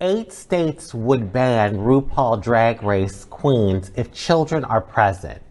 8 states would ban RuPaul Drag Race Queens if children are present.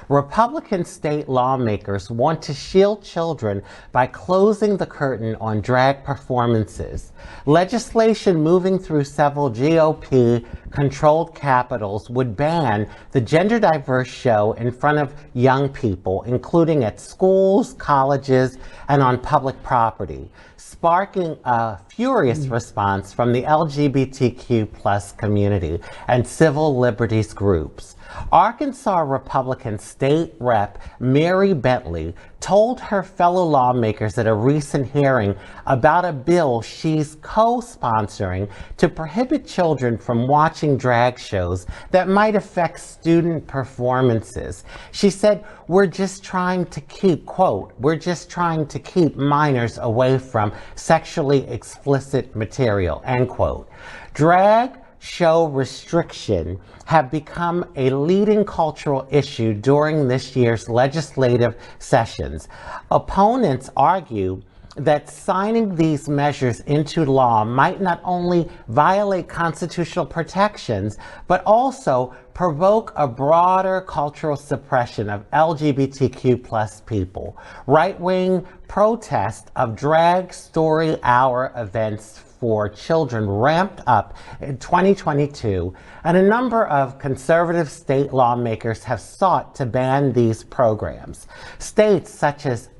Republican state lawmakers want to shield children by closing the curtain on drag performances. Legislation moving through several GOP-controlled capitals would ban the gender-diverse show in front of young people, including at schools, colleges, and on public property, sparking a furious response from the LGBTQ+ community and civil liberties groups. Arkansas Republican State Rep Mary Bentley told her fellow lawmakers at a recent hearing about a bill she's co-sponsoring to prohibit children from watching drag shows that might affect student performances. She said, "We're just trying to keep," quote, "we're just trying to keep minors away from sexually explicit material," end quote. Drag show restriction have become a leading cultural issue during this year's legislative sessions. Opponents argue that signing these measures into law might not only violate constitutional protections, but also provoke a broader cultural suppression of LGBTQ+ people. Right-wing protest of drag story hour events for children ramped up in 2022, and a number of conservative state lawmakers have sought to ban these programs. States such as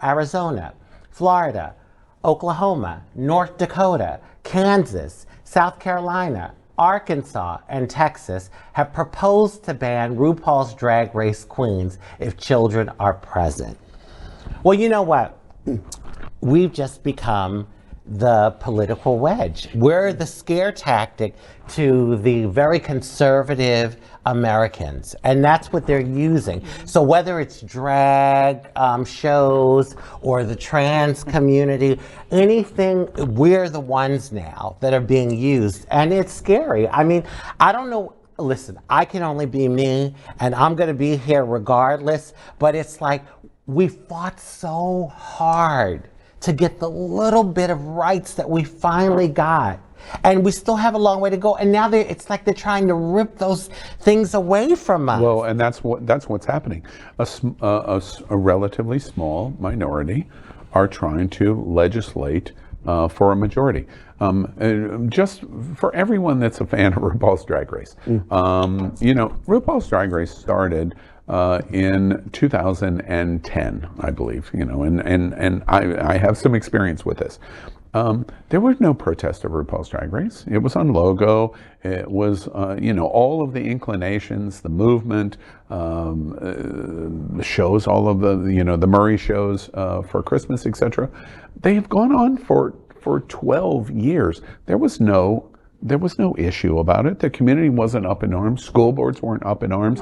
Arizona, Florida, Oklahoma, North Dakota, Kansas, South Carolina, Arkansas, and Texas have proposed to ban RuPaul's Drag Race Queens if children are present. Well, you know what? We've just become the political wedge. We're the scare tactic to the very conservative Americans, and that's what they're using. So whether it's drag shows or the trans community, anything, we're the ones now that are being used, and it's scary. I mean, I don't know. Listen, I can only be me, and I'm going to be here regardless, but it's like we fought so hard to get the little bit of rights that we finally got. And we still have a long way to go. And now it's like they're trying to rip those things away from us. Well, and that's what's happening. A relatively small minority are trying to legislate for a majority. Just for everyone that's a fan of RuPaul's Drag Race, you know, RuPaul's Drag Race started in 2010, I believe, you know, and I have some experience with this. There was no protest of RuPaul's Drag Race. It was on logo. It was, you know, all of the inclinations, the movement, the shows, all of the, you know, the Murray shows for Christmas, etc. They have gone on for 12 years. There was no issue about it. The community wasn't up in arms. School boards weren't up in arms.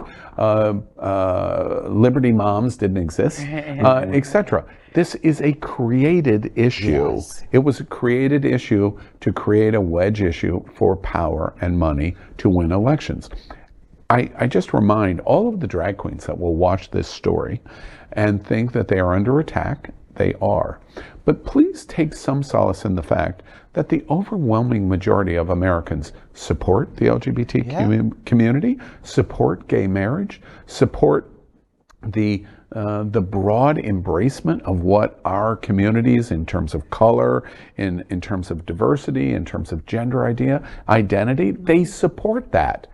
Liberty moms didn't exist, etc. This is a created issue. Yes. It was a created issue to create a wedge issue for power and money to win elections. I just remind all of the drag queens that will watch this story and think that they are under attack. They are. But please take some solace in the fact that the overwhelming majority of Americans support the LGBTQ community, support gay marriage, support the broad embracement of what our communities, in terms of color, in terms of diversity, in terms of gender identity, they support that.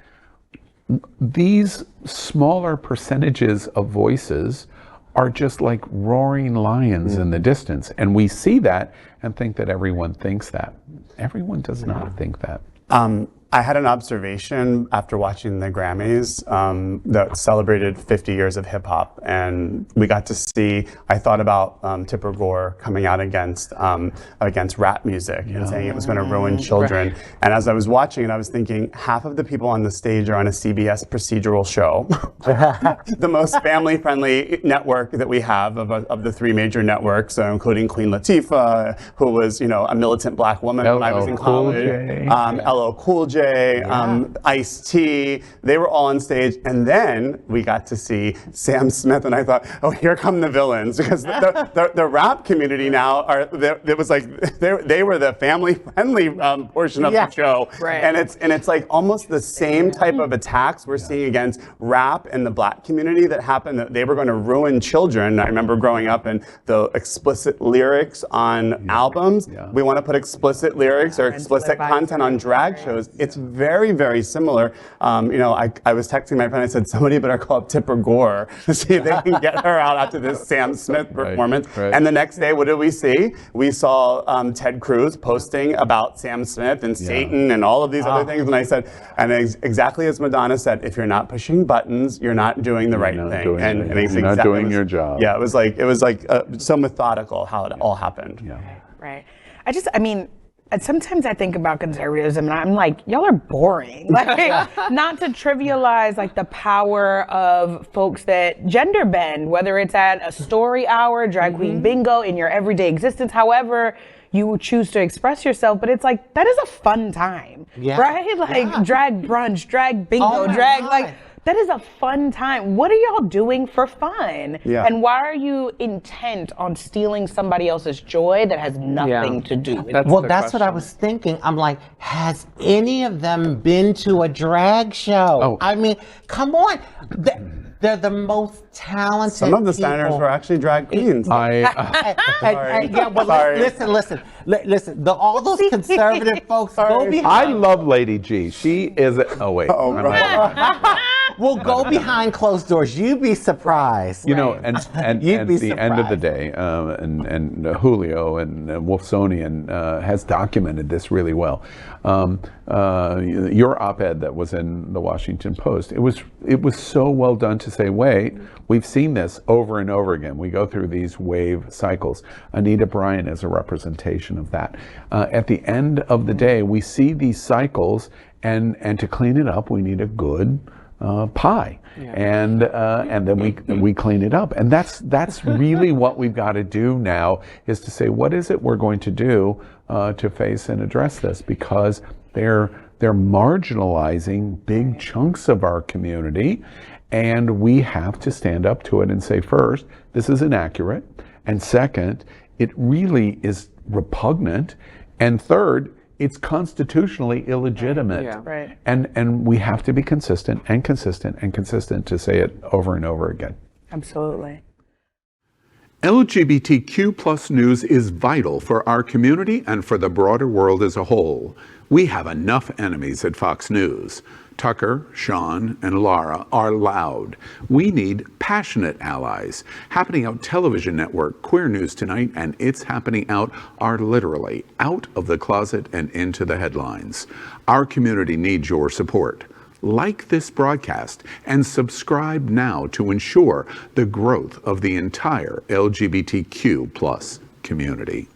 These smaller percentages of voices are just like roaring lions in the distance. And we see that and think that everyone thinks that. Everyone does not think that. I had an observation after watching the Grammys that celebrated 50 years of hip hop, and we got to see, I thought about Tipper Gore coming out against rap music and saying it was going to ruin children. Right. And as I was watching it, I was thinking, half of the people on the stage are on a CBS procedural show, the most family-friendly network that we have of the 3 major networks, including Queen Latifah, who was, you know, a militant black woman when I was in college, LL Cool J, J, Ice-T, they were all on stage. And then we got to see Sam Smith, and I thought, oh, here come the villains. Because the rap community now, it was like, they were the family-friendly portion of the show. Right. And it's like almost the same type of attacks we're seeing against rap and the black community that happened, that they were going to ruin children. I remember growing up and the explicit lyrics on albums. We want to put explicit lyrics or explicit content on drag shows. It's very, very similar. I was texting my friend, I said, somebody better call up Tipper Gore to see if they can get her out after this Sam Smith performance. Right. And the next day, what did we see? We saw Ted Cruz posting about Sam Smith and Satan and all of these other things. And I said, exactly as Madonna said, if you're not pushing buttons, you're not doing the right thing. You're not doing your job. Yeah, it was like so methodical how it all happened. Yeah. Right. Sometimes I think about conservatism and I'm like, y'all are boring. Like, not to trivialize like the power of folks that gender bend, whether it's at a story hour, drag queen bingo, in your everyday existence, however you choose to express yourself, but it's like, that is a fun time, right? Like drag brunch, drag bingo, drag, like, that is a fun time. What are y'all doing for fun? Yeah. And why are you intent on stealing somebody else's joy that has nothing to do with it? Well, that's what I was thinking. I'm like, has any of them been to a drag show? Oh. I mean, come on. They're the most talented Some of the people. Steiners were actually drag queens. Sorry. Listen. All those conservative folks go behind. I love Lady G. She is. Oh wait. We'll go behind closed doors. You'd be surprised. You know, and at the end of the day, and Julio and Wolfsonian has documented this really well. Your op-ed that was in the Washington Post, it was so well done to say, wait, we've seen this over and over again. We go through these wave cycles. Anita Bryant is a representation of that. At the end of the day, we see these cycles, and to clean it up, we need a good pie, and then we clean it up, and that's really what we've got to do now, is to say, what is it we're going to do to face and address this, because they're marginalizing big chunks of our community, and we have to stand up to it and say, first, this is inaccurate, and second, it really is repugnant, and third, it's constitutionally illegitimate. Right. And we have to be consistent to say it over and over again. Absolutely. LGBTQ plus news is vital for our community and for the broader world as a whole. We have enough enemies at Fox News. Tucker, Sean, and Laura are loud. We need passionate allies. Happening Out Television Network, Queer News Tonight, and It's Happening Out are literally out of the closet and into the headlines. Our community needs your support. Like this broadcast and subscribe now to ensure the growth of the entire LGBTQ plus community.